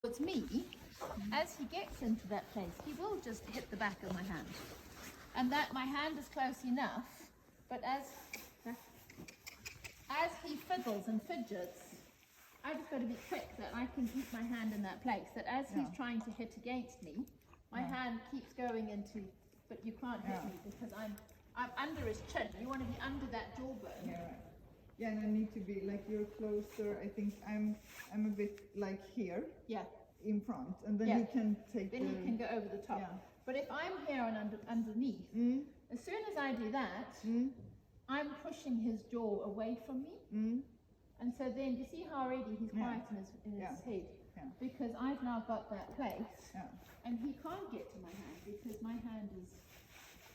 Towards me, as he gets into that place, he will just hit the back of my hand. And that my hand is close enough, but as he fiddles and fidgets, I've just got to be quick that I can keep my hand in that place, that as he's trying to hit against me, my hand keeps going into, but you can't hit me because I'm under his chin. You want to be under that jawbone. Yeah, right. Yeah, and I need to be like you're closer. I think I'm a bit like here. Yeah. In front, and then he can take. Then he can go over the top. Yeah. But if I'm here and underneath, as soon as I do that, I'm pushing his jaw away from me. And so then you see how already he's quiet in his head, because I've now got that place, and he can't get to my hand because my hand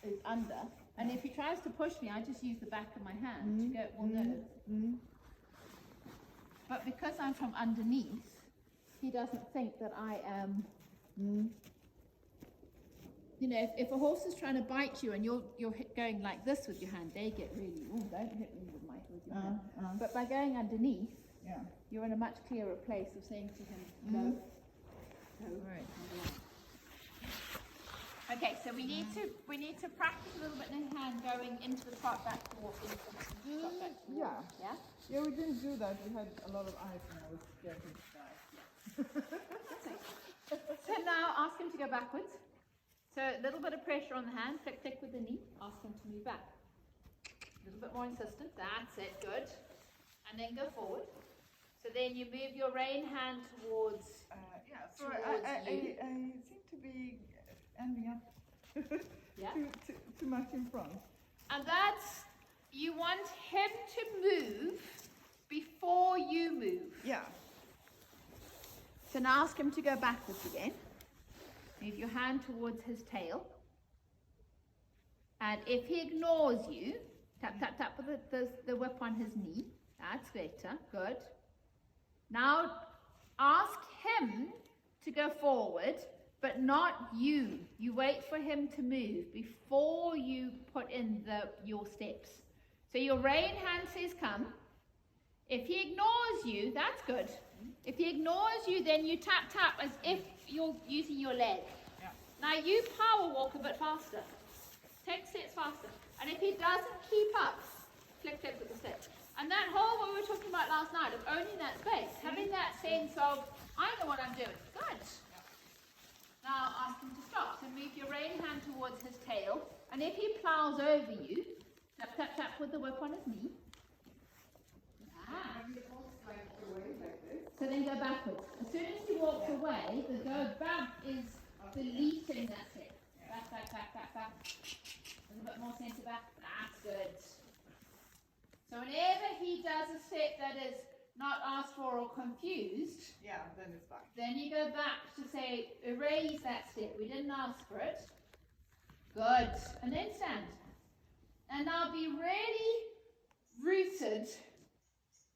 is under. And if he tries to push me, I just use the back of my hand to go, well, no. But because I'm from underneath, he doesn't think that I am. You know, if a horse is trying to bite you and you're going like this with your hand, they get really, don't hit me with your hand. But by going underneath, you're in a much clearer place of saying to him, go. Right. Okay, so we need to practice a little bit in hand going into the trot back to walk into the trot back to walk. Yeah, we didn't do that. We had a lot of ice and I was scared to die. So now ask him to go backwards. So a little bit of pressure on the hand, click, click with the knee, ask him to move back. A little bit more insistent, that's it, good. And then go forward. So then you move your rein hand towards I seem to be ending up too much in front. And that's, you want him to move before you move. Yeah. So now ask him to go backwards again. Move your hand towards his tail. And if he ignores you, tap, tap, tap with the whip on his knee. That's better. Good. Now ask him to go forward, but not you. You wait for him to move before you put in your steps. So your rein hand says come. If he ignores you, that's good. If he ignores you, then you tap, tap as if you're using your leg. Yeah. Now you power walk a bit faster. 10 steps faster. And if he doesn't keep up, flick, flick with the step. And that whole, what we were talking about last night, of owning that space, having that sense of, I know what I'm doing. Good. Now ask him to stop. So move your rein hand towards his tail. And if he plows over you, tap, tap, tap with the whip on his knee. So then go backwards. As soon as he walks away, the go back is deleting that step. Back, back, back, back, back. A little bit more centre back. That's good. So whenever he does a step that is not asked for or confused, then it's back. then you go back to say, erase that step. We didn't ask for it. Good. And then stand. And now be really rooted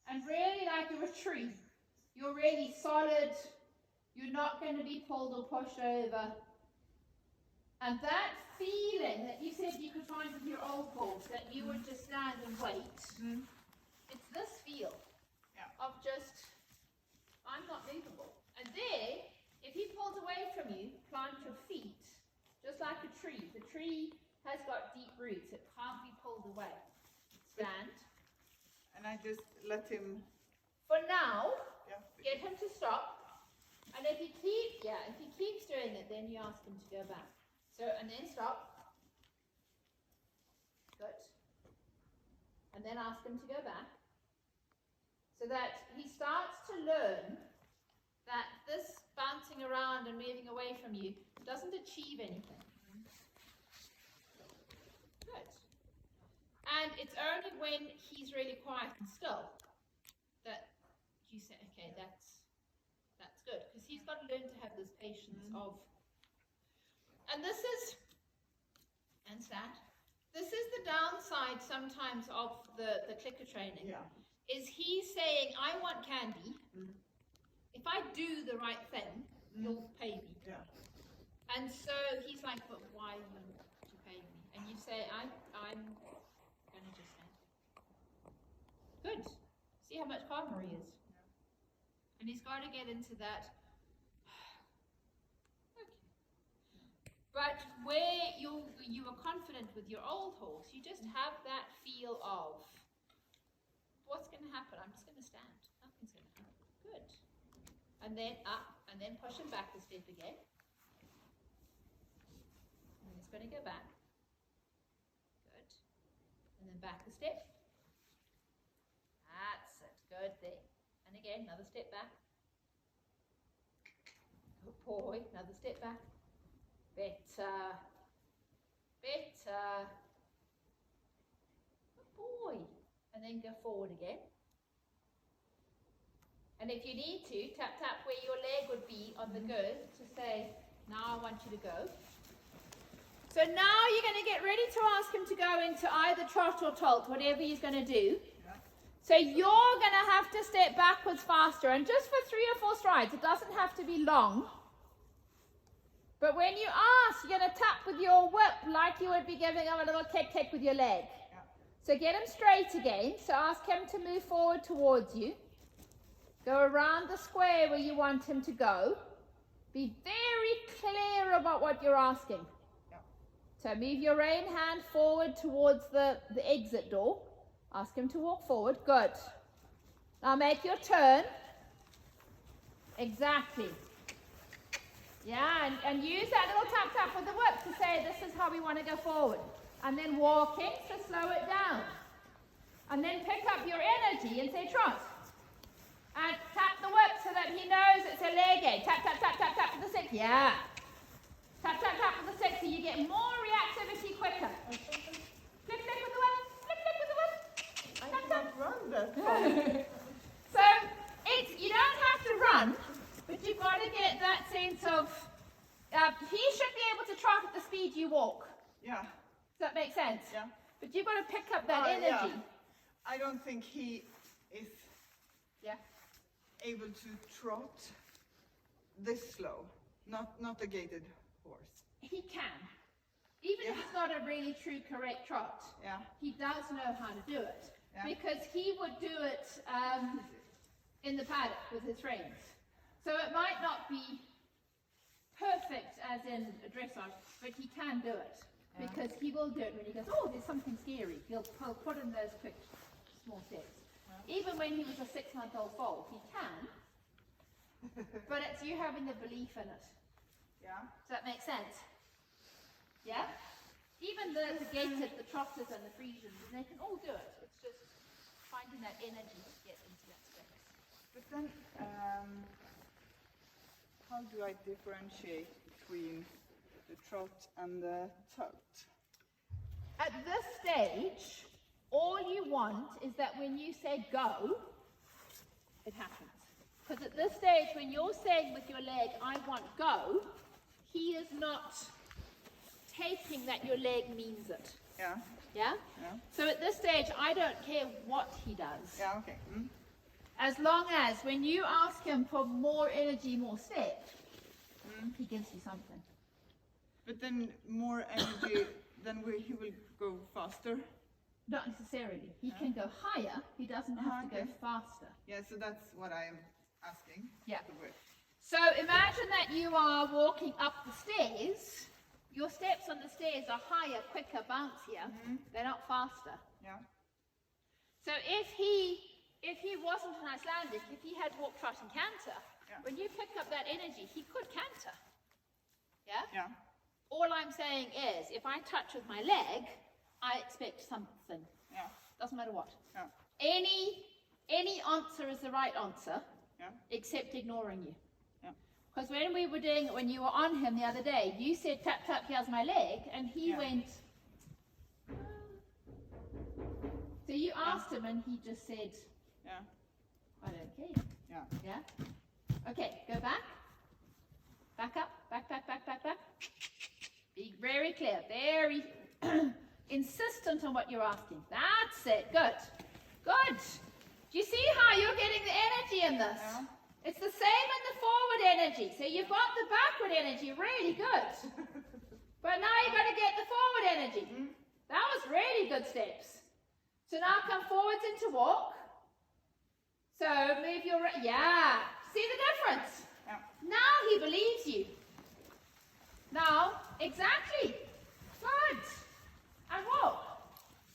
and really like a tree. You're really solid. You're not going to be pulled or pushed over. And that feeling that you said you could find with your old horse, that you would just stand and wait, it's this feel of just, I'm not movable. And there, if he pulls away from you, plant your feet, just like a tree. The tree has got deep roots. It can't be pulled away. Stand. And I just let him. For now, get him to stop. And if he keeps doing it, then you ask him to go back. So, and then stop. Good. And then ask him to go back. So that he starts to learn that this bouncing around and moving away from you doesn't achieve anything. Good. And it's only when he's really quiet and still that you say, okay, that's good. Because he's got to learn to have this patience of, and this is the downside sometimes of the clicker training. Is he saying, I want candy. If I do the right thing, you'll pay me. And so he's like, but why won't you pay me? And you say, I'm going to just stand. Good. See how much calmer he is. And he's got to get into that, But where you were confident with your old horse, you just have that feel of what's going to happen. I'm just going to stand. Nothing's going to happen. Good. And then up, and then push him back a step again. And then he's going to go back. Good. And then back a step. That's it. Good there. And again, another step back. Good boy. Another step back. Better. Better. Good boy. And then go forward again. And if you need to, tap tap where your leg would be on the girth to say, now I want you to go. So now you're going to get ready to ask him to go into either trot or tolt, whatever he's going to do. Yeah. So you're going to have to step backwards faster, and just for 3 or 4 strides. It doesn't have to be long. But when you ask, you're going to tap with your whip like you would be giving him a little kick with your leg. Yeah. So get him straight again. So ask him to move forward towards you. Go around the square where you want him to go. Be very clear about what you're asking. Yeah. So move your rein hand forward towards the exit door. Ask him to walk forward. Good. Now make your turn. Exactly. Yeah, and use that little tap tap with the whip to say this is how we want to go forward. And then walking, so slow it down. And then pick up your energy and say trot. And tap the whip so that he knows it's a leg aid. Tap, tap, tap, tap, tap with the stick. Yeah. Tap, tap, tap with the stick so you get more reactivity quicker. Flick, flick with the whip. Flick, flick with the whip. I can't run that far. So you don't have to run, but you've got to get that sense of, he should be able to trot at the speed you walk. Yeah. Does that make sense? Yeah. But you've got to pick up that energy. Yeah. I don't think he is able to trot this slow. Not a gated horse. He can. Even if it's not a really true correct trot, he does know how to do it. Yeah. Because he would do it in the paddock with his reins. So it might not be perfect as in a dressage, but he can do it. Yeah. Because he will do it when he goes, oh, there's something scary. He'll put in those quick, small steps. Yeah. Even when he was a 6-month-old foal, he can. But it's you having the belief in it. Yeah. Does that make sense? Yeah? Even the gated, the trotters and the Friesians, they can all do it. It's just finding that energy to get into that space. But then, how do I differentiate between the trot and the tote? At this stage, all you want is that when you say go, it happens. Because at this stage, when you're saying with your leg, I want go, he is not taking that your leg means it. Yeah. Yeah? Yeah. So at this stage, I don't care what he does. Yeah, okay. Mm. As long as when you ask him for more energy, more step, he gives you something. But then more energy, then he will go faster? Not necessarily. He can go higher. He doesn't have to go faster. Yeah, so that's what I am asking. Yeah. So imagine that you are walking up the stairs. Your steps on the stairs are higher, quicker, bouncier. They're not faster. Yeah. So if he wasn't an Icelandic, if he had walk, trot and canter, when you pick up that energy, he could canter. Yeah? Yeah. All I'm saying is, if I touch with my leg, I expect something. Yeah. Doesn't matter what. Yeah. Any answer is the right answer, except ignoring you. Because when we were doing it, when you were on him the other day, you said, tap, tap, here's my leg, and he went, so you asked him, and he just said, I don't care. Yeah. Yeah? Okay, go back. Back up, back, back, back, back, back. Be very clear, very insistent on what you're asking. That's it, good. Good. Do you see how you're getting the energy in this? Yeah. It's the same in the forward energy. So you've got the backward energy really good. But now you've got to get the forward energy. That was really good steps. So now come forwards into walk. So move your, see the difference? Yeah. Now he believes you. Now, Exactly. Good. And walk.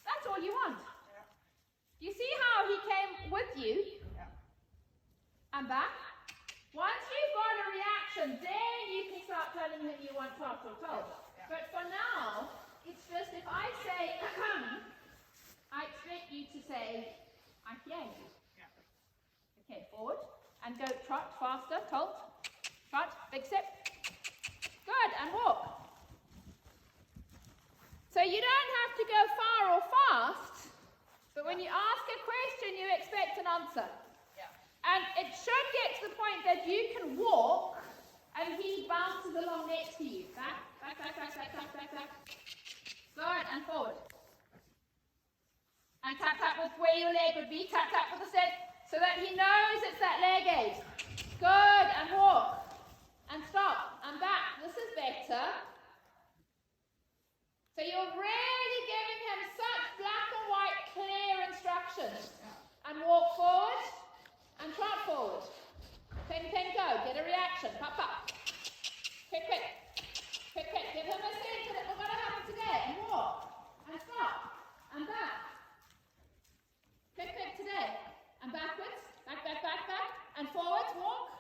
That's all you want. Yeah. You see how he came with you? Yeah. And back. Once you've got a reaction, then you can start telling him you want trot or told. Yeah. But for now, it's just if I say, come, I expect you to say, I hear you. Yeah. Okay, forward. And go trot, faster, tolt. Trot, big step. Good, and walk. So you don't have to go far or fast, but when you ask a question, you expect an answer. Yeah. And it should get to the point that you can walk and he bounces along next to you. Back, back, back, back, back, back, back, back. Good, and forward. And tap, tap with where your leg would be. Tap, tap with the step so that he knows it's that leg aid. Good, and walk. And stop, and back. This is better. So you're really giving him such black and white clear instructions. And walk forward, and trot forward. Pin, pin, go. Get a reaction. Pop, pop. Quick, quick. Quick, quick. Give him a sense that it's going to happen today. And walk, and stop, and back. Quick, quick today. And backwards. Back, back, back, back. And forwards, walk.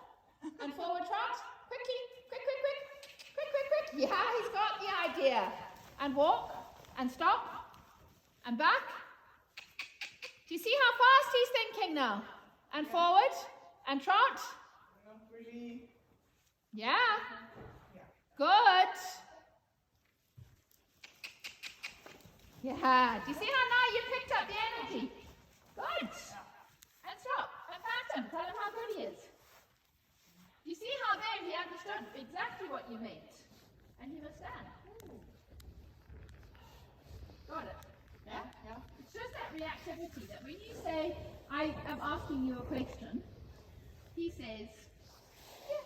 And forward trot. Quickly. Quick, quick, quick. Quick, quick, quick. Yeah, he's got the idea. And walk. And stop. And back. Do you see how fast he's thinking now? And forward. And trot. Not really. Yeah. Yeah. Good. Yeah. Do you see how now you picked up the energy? Good. And stop. And pat him. Tell him how good he is. You see how then he understood exactly what you meant. And he must stand. Got it? Yeah? Yeah. It's just that reactivity that when you say, I am asking you a question, he says, yeah.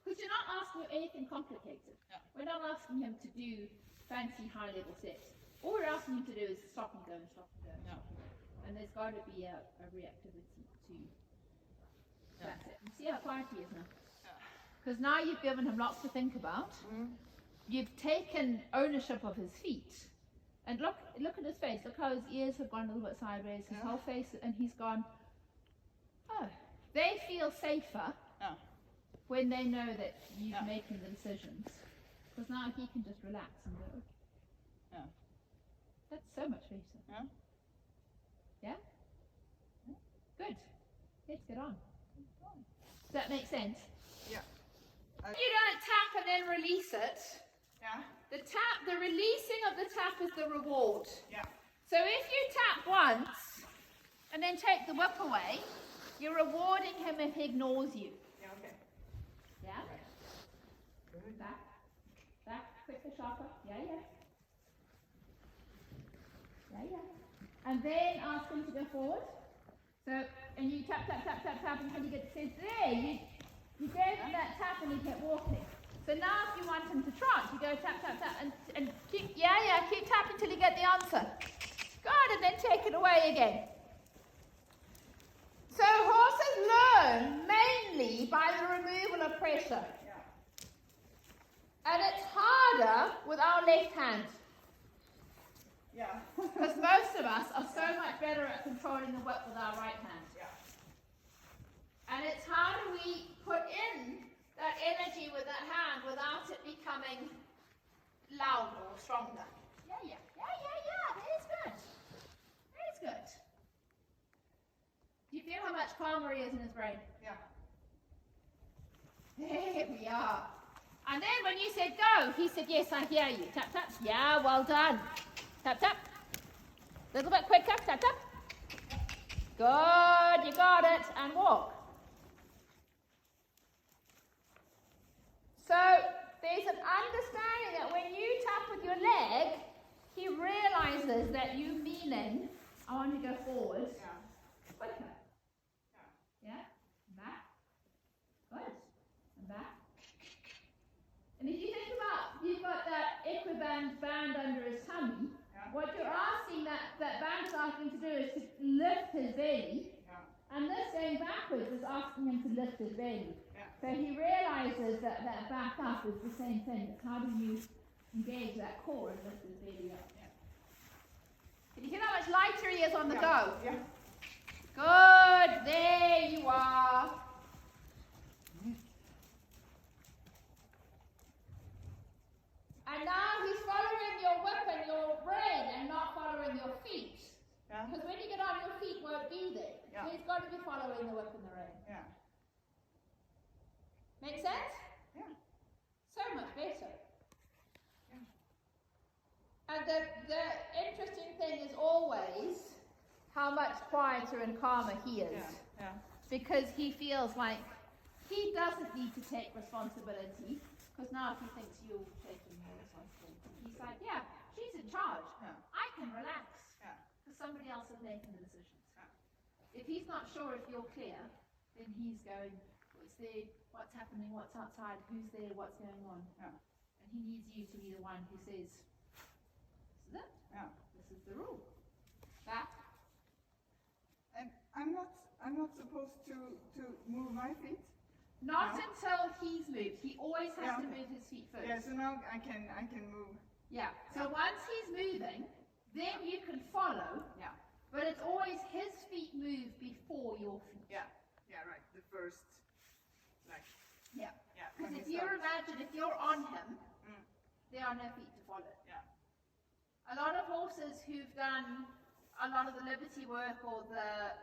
Because you're not asking anything complicated. Yeah. We're not asking him to do fancy high-level steps. All we're asking him to do is stop and go and stop and go. Yeah. And there's got to be a reactivity to that's it. You see how quiet he is now? Because now you've given him lots to think about. Mm-hmm. You've taken ownership of his feet. And look at his face. Look how his ears have gone a little bit sideways. His whole face, and he's gone, oh. They feel safer when they know that you're making the decisions. Because now he can just relax and go, okay. Yeah. That's so much better. Yeah. Yeah? Good. Let's get on. Does that make sense? Yeah. You don't tap and then release it. Yeah. The releasing of the tap is the reward. Yeah. So if you tap once and then take the whip away, you're rewarding him if he ignores you. Yeah, okay. Yeah? Good. Back. Back. Quicker, sharper. Yeah, yeah. Yeah, yeah. And then ask him to go forward. So, and you tap, tap, tap, tap, tap until you get the sense. There, you gave him that tap and he kept walking. So now if you want him to trot, you go tap, tap, tap, and keep, keep tapping till you get the answer. Good, and then take it away again. So horses learn mainly by the removal of pressure. Yeah. And it's harder with our left hand. Yeah. Because most of us are so much better at controlling the whip with our right hand. Yeah. And it's how do we put in that energy with that hand without it becoming louder or stronger. Yeah. That's good. That's good. Do you feel how much calmer he is in his brain? Yeah. There we are. And then when you said go, he said, yes, I hear you. Tap, tap. Yeah, well done. Tap, tap. A little bit quicker. Tap, tap. Good, you got it. And walk. So there's an understanding that when you tap with your leg, he realizes that you meaning, I want to go forward. Yeah. Quicker. Yeah? Back. Good. And back. And if you think about, you've got that equiband band under his tummy. Yeah. What you're asking that band is asking to do is to lift his belly. Yeah. And this going backwards is asking him to lift his belly. Yeah. So he realizes that back up is the same thing. It's how do you engage that core and lift his belly up. Yeah. Can you hear how much lighter he is on the Yeah. go? Yeah. Good. There you are. And now he's following your whip and your rein and not following your feet. Yeah. Because when you get on, your feet won't be there. Yeah. So he's got to be following the whip and the rein. Yeah. Make sense? Yeah. So much better. Yeah. And the interesting thing is always how much quieter and calmer he is. Yeah. Yeah. Because he feels like he doesn't need to take responsibility. Because now if he thinks you're taking more responsibility, he's like, yeah, she's in charge. Yeah. I can relax. Yeah. Because somebody else is making the decisions. Yeah. If he's not sure if you're clear, then he's going, what's there, what's happening, what's outside, who's there, what's going on. Yeah. And he needs you to be the one who says, this is it. Yeah. This is the rule. Back. And I'm not supposed to move my feet. Not No. until he's moved. He always has Yeah. to move his feet first. Yeah. So now I can move. Yeah. So once he's moving, then you can follow, Yeah. but it's always his feet move before your feet. Yeah. Yeah. Right. The first. Like. Yeah. Yeah. Because when if he you starts. imagine, if you're on him, Mm. there are no feet to follow. Yeah. A lot of horses who've done a lot of the Liberty work or the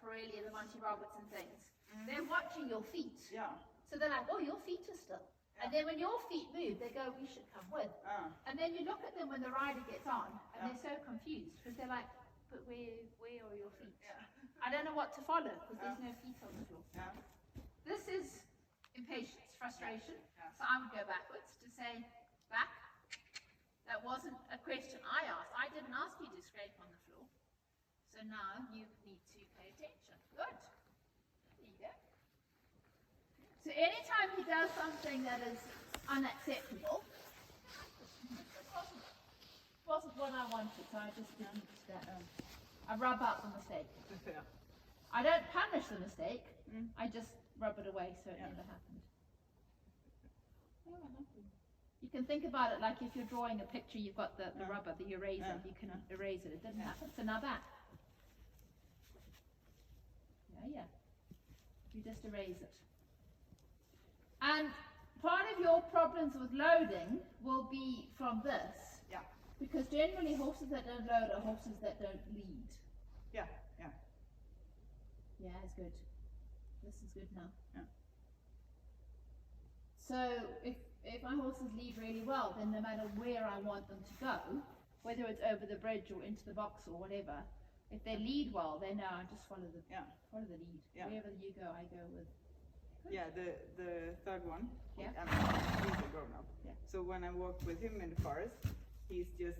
Pirelli and the Monty Robertson things, they're watching your feet. Yeah. So they're like, oh, your feet are still. And then when your feet move, they go, we should come with. And then you look at them when the rider gets on, and they're so confused because they're like, but where are your feet? Yeah. I don't know what to follow because there's no feet on the floor. Yeah. This is impatience, frustration. Yeah. So I would go backwards to say, back. That wasn't a question I asked. I didn't ask you to scrape on the floor. So now you need to pay attention. Good. There you go. So anytime he does something that is unacceptable, wasn't what I wanted, so I just didn't I rub out the mistake. Yeah. I don't punish the mistake, Mm. I just rub it away so it Yeah. never happened. You can think about it like if you're drawing a picture, you've got the rubber, the eraser, you can erase it. It didn't happen, so now back. Yeah. You just erase it. And part of your problems with loading will be from this. Yeah. Because generally horses that don't load are horses that don't lead. Yeah. Yeah. Yeah, it's good. This is good now. Yeah. So if my horses lead really well, then no matter where I want them to go, whether it's over the bridge or into the box or whatever, if they lead well, they know I just follow the lead. Yeah. Wherever you go, I go with. Good. Yeah, the third one. Yeah. He's a grown up. Yeah. So when I walk with him in the forest, he's just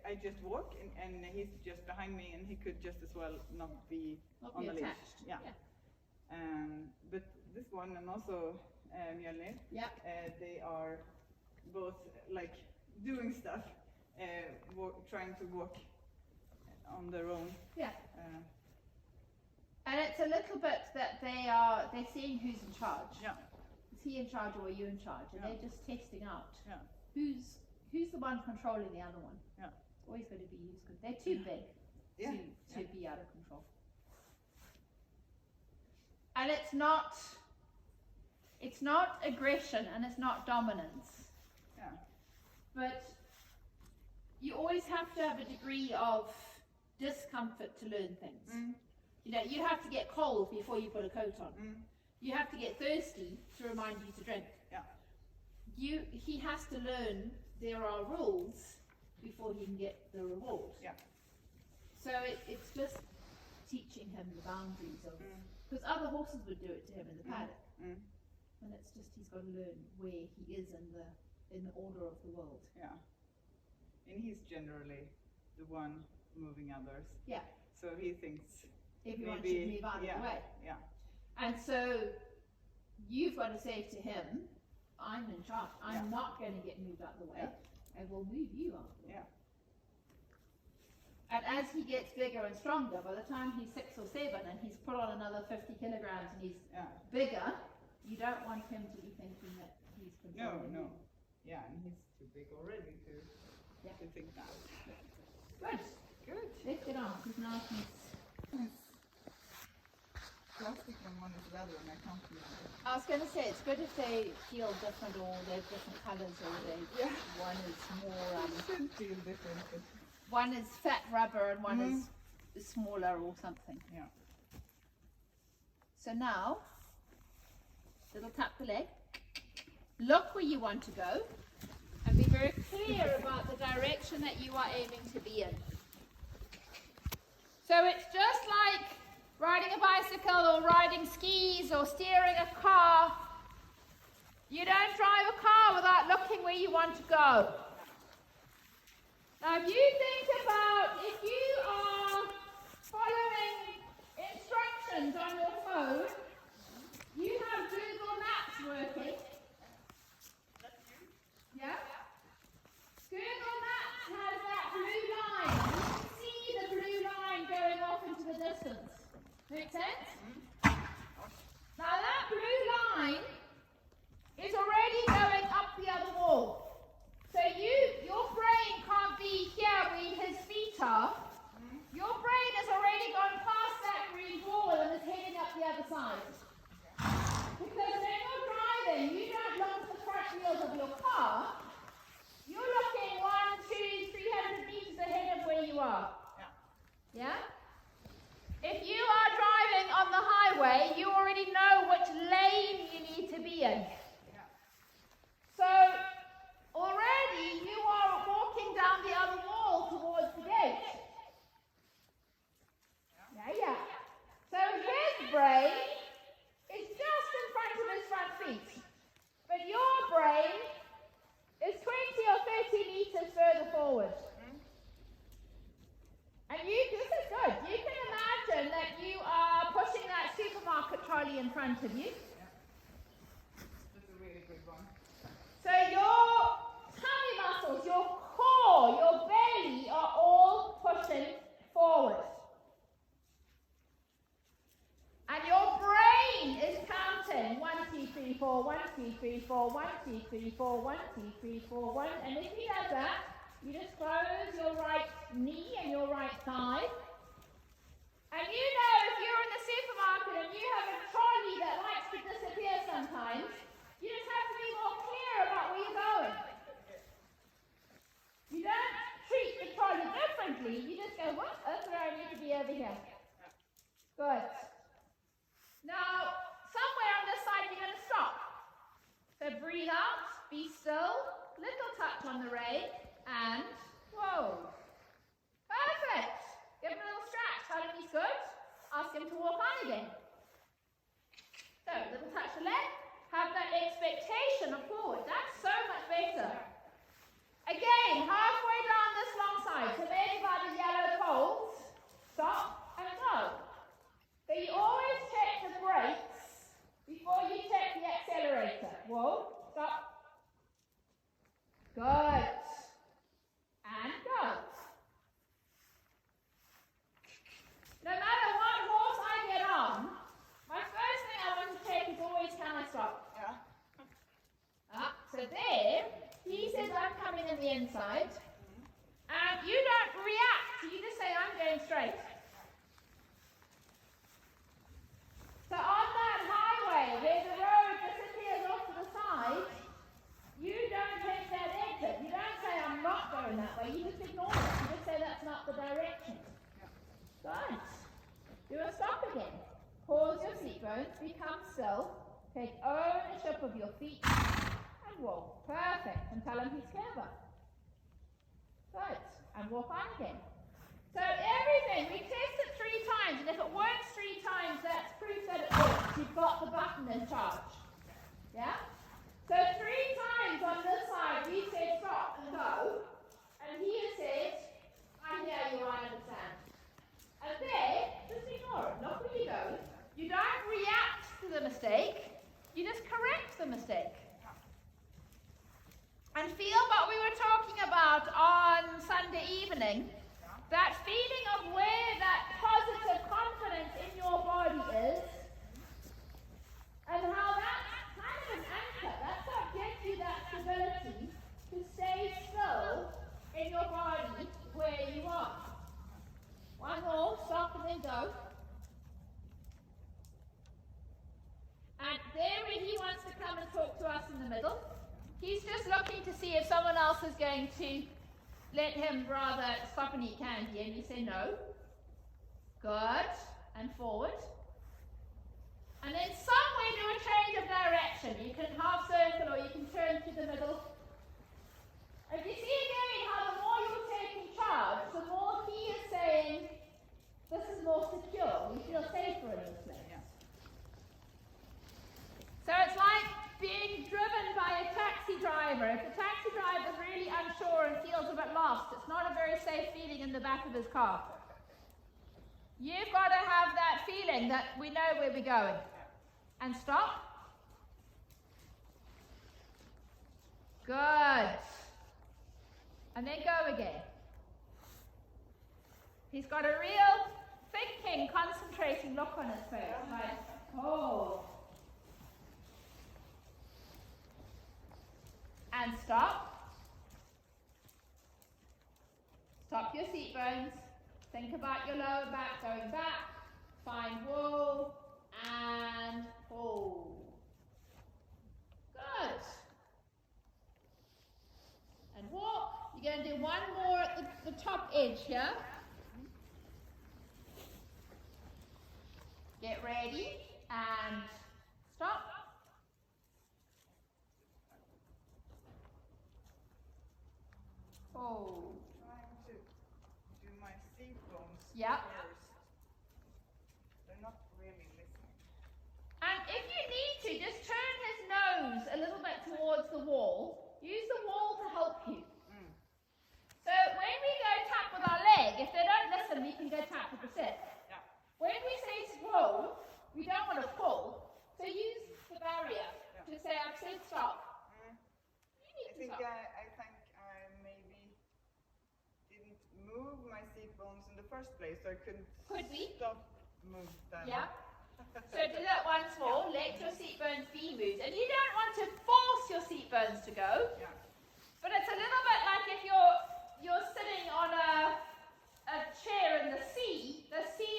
I just walk and he's just behind me, and he could just as well not be on the attached. leash. Yeah. But this one and also Mjölnir, Yeah. they are both like doing stuff, trying to walk on their own. Yeah. And it's a little bit that they're seeing who's in charge. Yeah. Is he in charge or are you in charge? And Yeah. they're just testing out Yeah. who's the one controlling the other one. Yeah. It's always going to be who's good. They're too big Yeah. to be out of control. And it's not aggression and it's not dominance. Yeah. But you always have to have a degree of discomfort to learn things. Mm. You know, you have to get cold before you put a coat on. Mm. You have to get thirsty to remind you to drink. Yeah. He has to learn there are rules before he can get the reward. Yeah. So it's just teaching him the boundaries of, Mm. because other horses would do it to him in the paddock, Mm. and it's just he's got to learn where he is in the order of the world. Yeah. And he's generally the one moving others. Yeah. So he thinks Everyone maybe, should move out of the way. Yeah. And so you've got to say to him, I'm in charge. I'm not going to get moved out of the way. Yeah. I will move you out of the way. Yeah. And as he gets bigger and stronger, by the time he's 6 or 7 and he's put on another 50 kilograms and he's bigger, you don't want him to be thinking that he's controlling you. Yeah, and he's too big already to think that. Good. Let's get on. He's nice and Plastic and one is leather, and I can't use it. I was going to say, it's good if they feel different or they're different colours or one is more... It should feel different. But one is fat rubber and one is smaller or something. Yeah. So now, little tap the leg. Look where you want to go and be very clear about the direction that you are aiming to be in. So it's just like riding a bicycle or riding skis or steering a car. You don't drive a car without looking where you want to go. Now if you think about if you are following instructions on your phone, you have Google Maps working. Yeah? Google Maps has that blue line. You can see the blue line going off into the distance. Make sense? Now that blue line is already going up the other wall. So your brain can't be here where his feet are. Your brain has already gone past that green wall and is heading up the other side. Because when you're driving, you don't look at the front wheels of your car. You're looking 100, 200, 300 meters ahead of where you are. Yeah? If you are driving on the highway, you already know which lane you need to be in. So, already you are walking down the other wall towards the gate. Yeah. So his brain is just in front of his front feet. But your brain is 20 or 30 meters further forward. And this is good. You can imagine that you are pushing that supermarket trolley in front of you. That's a really good one. So your tummy muscles, your core, your belly are all pushing forward. And your brain is counting 1, 2, 3, 4, 1, 2, 3, 4, 1, 2, 3, 4, 1, 2, 3, 4, 1. And if he does that, you just close your right knee and your right thigh. And you know if you're in the supermarket and you have a trolley that likes to disappear sometimes, you just have to be more clear about where you're going. You don't treat the trolley differently, you just go, what? That's where I need to be over here. Good. Now, somewhere on this side you're going to stop. So breathe out, be still, little touch on the rein, and whoa. Perfect. Give him a little stretch. Tell him he's good. Ask him to walk on again. So, little touch the leg. Have that expectation of forward. That's so much better. Again, halfway down this long side. So maybe by the yellow poles. Stop and go. So you always check the brakes before you check the accelerator. Whoa. Stop. Good. And go. No matter what horse I get on, my first thing I want to check is always, can I stop? So there, he says I'm coming in the inside, and you don't react, you just say I'm going straight. So on that highway where the road disappears off to the side, you don't take that exit. You don't say I'm not going that way, you just ignore it. You just say that's not the direction. Good. Do a stop again. Pause your seat bones, become still, take ownership of your feet, and walk. Perfect. And tell him he's clever. Good. And walk on again. So everything, we test it 3 times, and if it works 3 times, that's proof that it works. You've got the button in charge. Yeah? So 3 times on this side, we said stop and go, and he has said, I hear you, I understand. And there, just ignore it. Look where you're going. You don't react to the mistake, you just correct the mistake. And feel what we were talking about on Sunday evening, that feeling of where that positive confidence in your body is, and how that's kind of an anchor. That's what gives you that stability to stay still in your body where you are. One more, stop and then go. And there where he wants to come and talk to us in the middle, he's just looking to see if someone else is going to let him rather stop and eat candy, and you say no. Good. And forward. And then somewhere do a change of direction. You can half circle or you can turn to the middle. And you see again how the more you're taking charge, the more he is saying, this is more secure. You feel safer in this place. So it's like being driven by a taxi driver. If the taxi driver is really unsure and feels a bit lost, it's not a very safe feeling in the back of his car. You've got to have that feeling that we know where we're going. And stop. Good. And then go again. He's got a real thinking, concentrating look on his face. Like, oh. And stop. Stop your seat bones. Think about your lower back going back. Find wall and hold. Good. And walk. You're going to do one more at the top edge here. Get ready and stop. Oh. Trying to do my seat bones Yep. first. They're not really listening. And if you need to, just turn his nose a little bit towards the wall. Use the wall to help you. So when we go tap with our leg, if they don't listen, we can go tap with the foot. Yeah. When we say slow, we don't want to pull. So use the barrier to say, I've said stop. You need I think to stop. I think I maybe didn't move my seat bones in the first place, so I couldn't Could be. stop move them. Yeah. So do that once more. Let your seat bones be moved. And you don't want to force your seat bones to go. Yeah. But it's a little bit like if you're sitting on a chair in the sea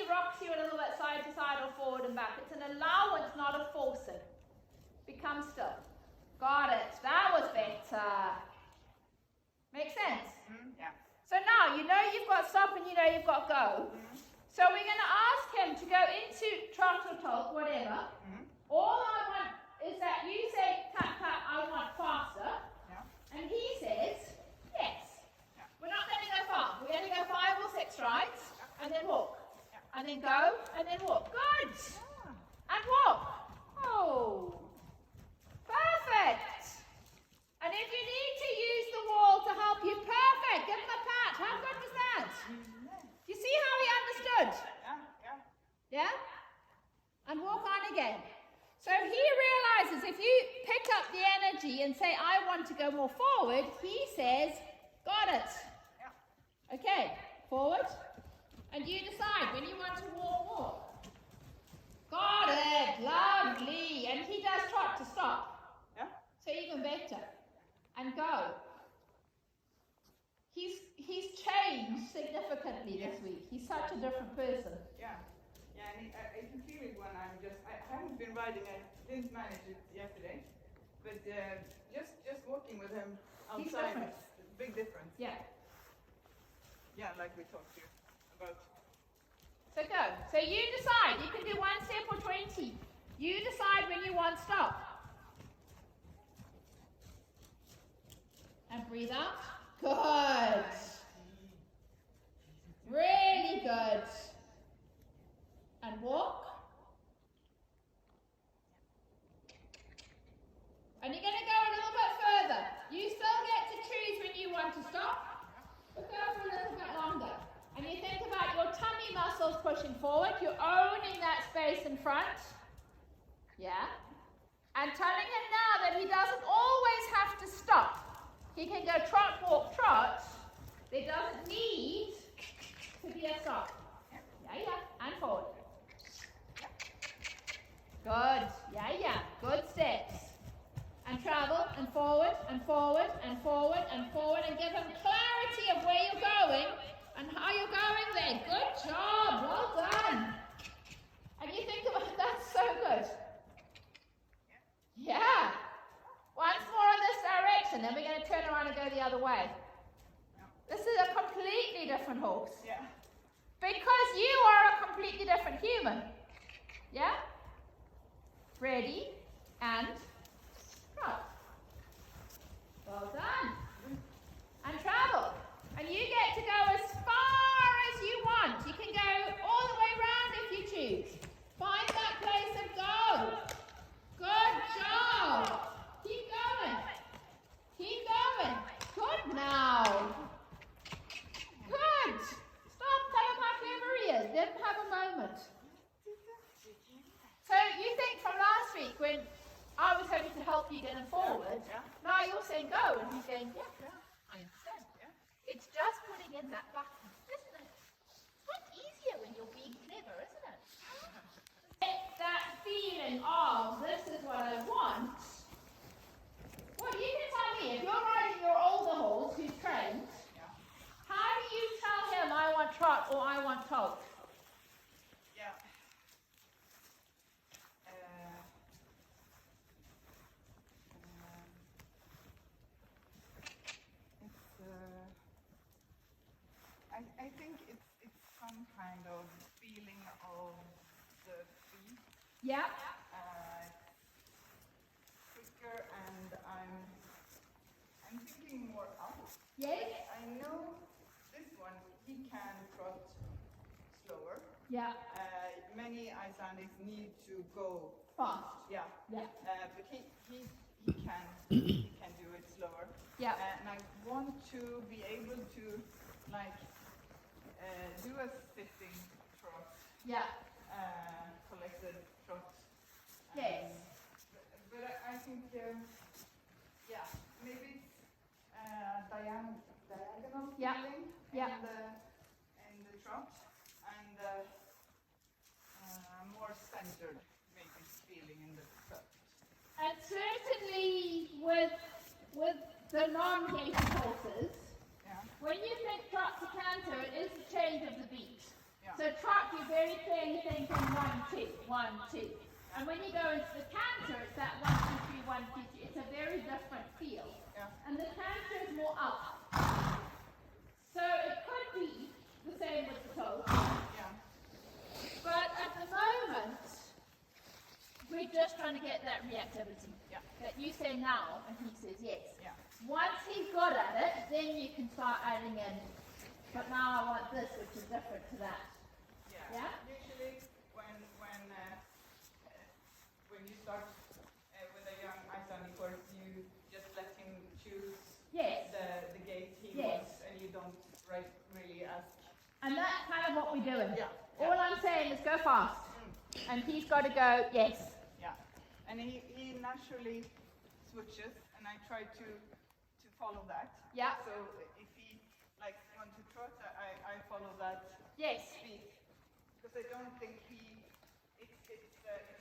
rocks you a little bit side to side or forward and back. It's an allowance, not a forcing. Become still. Got it. That was better. Make sense? Yeah. So now you know you've got stop and you know you've got go. So we're going to ask him to go into trot or talk, whatever. All I want is that you say, tap, tap, I want faster. Yeah. And he says, yes. Yeah. We're not going to go far. We're going to go 5 or 6 strides, and then walk. Yeah. And then go, and then walk. Good. And walk. Oh. Perfect. And if you need to use the wall to help you, perfect. Give him a pat. How good was that? You see how he understood? Yeah. Yeah? And walk on again. So he realizes if you pick up the energy and say, I want to go more forward, he says, got it. Yeah. Okay, forward. And you decide when you want to walk. Got it. Lovely. And he does trot to stop. Yeah. So even better. And go. He's changed significantly this week. He's such a different person. Yeah. Yeah, and I can feel it when I haven't been riding, I didn't manage it yesterday, but just walking with him He's outside, different. it's a big difference. Yeah. Yeah, like we talked to about. So go. So you decide. You can do 1 step or 20. You decide when you want stop. And breathe out. Good. Really good. And walk. And you're going to go a little bit further. You still get to choose when you want to stop, but go for a little bit longer. And you think about your tummy muscles pushing forward. You're owning that space in front. Yeah? And telling him now that he doesn't always have to stop. He can go trot, walk, trot. There doesn't need to be a stop. Yeah. And forward. Good. Yeah. Good steps. And travel, and forward, and forward, and forward, and forward, and give them clarity of where you're going and how you're going there. Good job. Well done. And you think about that's so good. Yeah. Once more in this direction, then we're going to turn around and go the other way. This is a completely different horse. Yeah. Because you are a completely different human. Yeah? Ready, and trot. Well done. And travel. And you get to go as far as you want. You can go all the way around if you choose. Find that place and go. Good job. Keep going. Keep going. Good now. Good. Stop. Tell him how clever he is. Let him have a moment. So you think from last week when I was hoping to help you getting forward, now you're saying go, and he's saying, yeah, I understand. It's just putting in that button, isn't it? It's much easier when you're being clever, isn't it? Get that feeling of, this is what I want. Well, you can tell me, if you're riding your older horse who's trained, how do you tell him I want trot or I want tolt? I think it's some kind of feeling of the feet. Yeah. Quicker, and I'm thinking more up. Yes. I know this one he can trot slower. Yeah. Many Icelandics need to go Fast. Yeah. Yeah. But he can do it slower. Yeah. And I want to be able to do a sitting trot. Yeah. Collected trot. Yes. But I think maybe it's diagonal Yeah. feeling Yeah. in the trot, and more centered maybe feeling in the trot. And certainly with the non-gaited horses, when you think trot to canter, it is the change of the beat. Yeah. So trot, you very clearly think in 1, 2, 1, 2. And when you go into the canter, it's that 1, 2, 3, 1, 2, 3. It's a very different feel. Yeah. And the canter is more up. So it could be the same with the toe. Yeah. But at the moment, we're just trying to get that reactivity. Yeah. That you say now, and he says yes. Yeah. Once he's good at it, then you can start adding in, but now I want this, which is different to that. Yeah? Usually when you start with a young Icelandic horse, you just let him choose Yes. the gait he Yes. wants, and you don't really ask. And that's kind of what we're doing. Yeah. All I'm saying is go fast. And he's got to go, yes. Yeah. And he naturally switches, and I try to follow that. Yeah. So if he want to trot, I follow that Yes. speed, because I don't think it's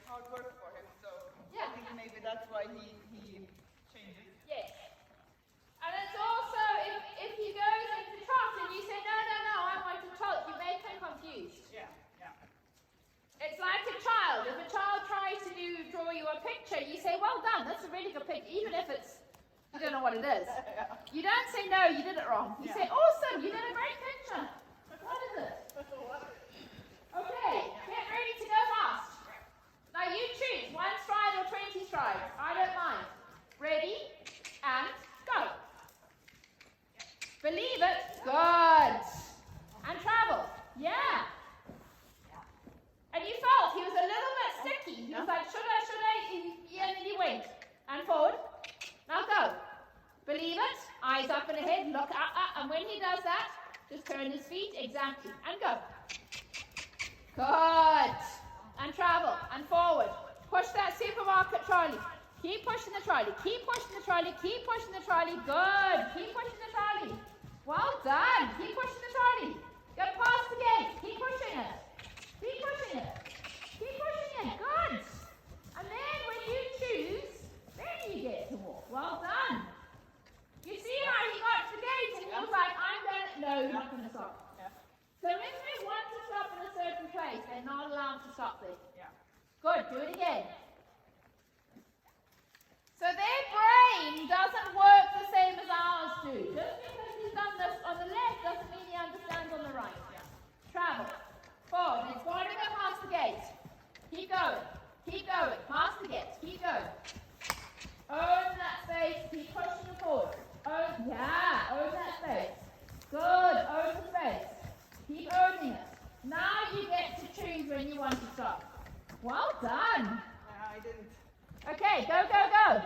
hard work for him. So Yeah. I think maybe that's why he changes. Yes. And it's also, if he goes into trot and you say, no, I want to trot, you make him confused. Yeah. It's like a child. If a child tries to draw you a picture, you say, well done, that's a really good picture, even if you don't know what it is. You don't say, no, you did it wrong. You say, awesome, you did a great picture. What is it? Okay, get ready to go fast. Now you choose, 1 stride or 20 strides. I don't mind. Ready, and go. Believe it. Good. And travel. Yeah. And you felt he was a little bit sticky. He was like, should I? And then he went. And forward. Now go. Believe it. Eyes up and ahead. Look up. And when he does that, just turn his feet. Exactly. And go. Good. And travel. And forward. Push that supermarket trolley. Keep pushing the trolley. Keep pushing the trolley. Keep pushing the trolley. Good. Keep pushing the trolley. Well done. Keep pushing the trolley. Go past the gate. Keep pushing it. Keep pushing it. Keep pushing it. Good. And then when you choose, then you get to walk. Well done. You see how he got to the gate and he was like, I'm going to... No, you're not going to stop. Yeah. So if they want to stop in a certain place, they're not allowed to stop there. Yeah. Good. Do it again. So their brain doesn't work the same as ours do. Just because he's done this on the left doesn't mean he understands on the right. Yeah. Travel. Forward. It's going to go past the gate. Keep going. Keep going. Past the gate. Keep going. Own that space. Keep pushing it forward. Own. Yeah. Own that space. Good. Own the space. Keep owning it. Now you get to choose when you want to stop. Well done. I didn't. Okay, go, go, go.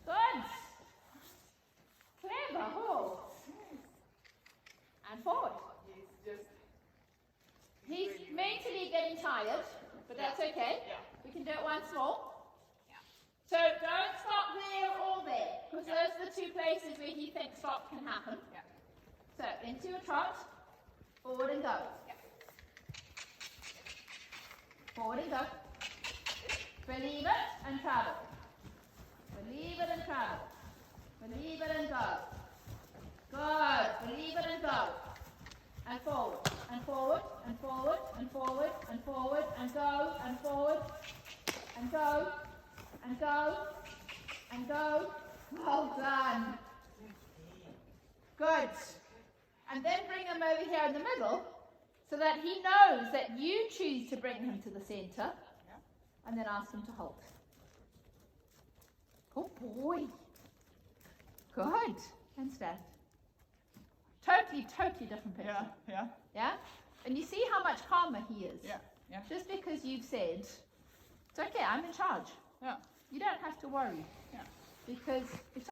Good. Clever horse. And forward. He's mentally getting tired, but that's okay. Yeah. We can do it once more. So don't stop there or there, because those are the two places where he thinks stop can happen. Yeah. So into a trot, forward and go. Forward and go. Believe it and travel. Believe it and travel. Believe it and go. Good. Believe it and go. And forward. And forward. And forward. And forward. And forward. And go. And forward. And go. And go. And go. Well done. Good. And then bring him over here in the middle, so that he knows that you choose to bring him to the center, and then ask him to hold. Good boy. Good. And stand. Totally, totally different picture. Yeah. Yeah. Yeah? And you see how much calmer he is. Yeah. Yeah. Just because you've said, it's okay, I'm in charge. Yeah. You don't have to worry. Yeah. Because if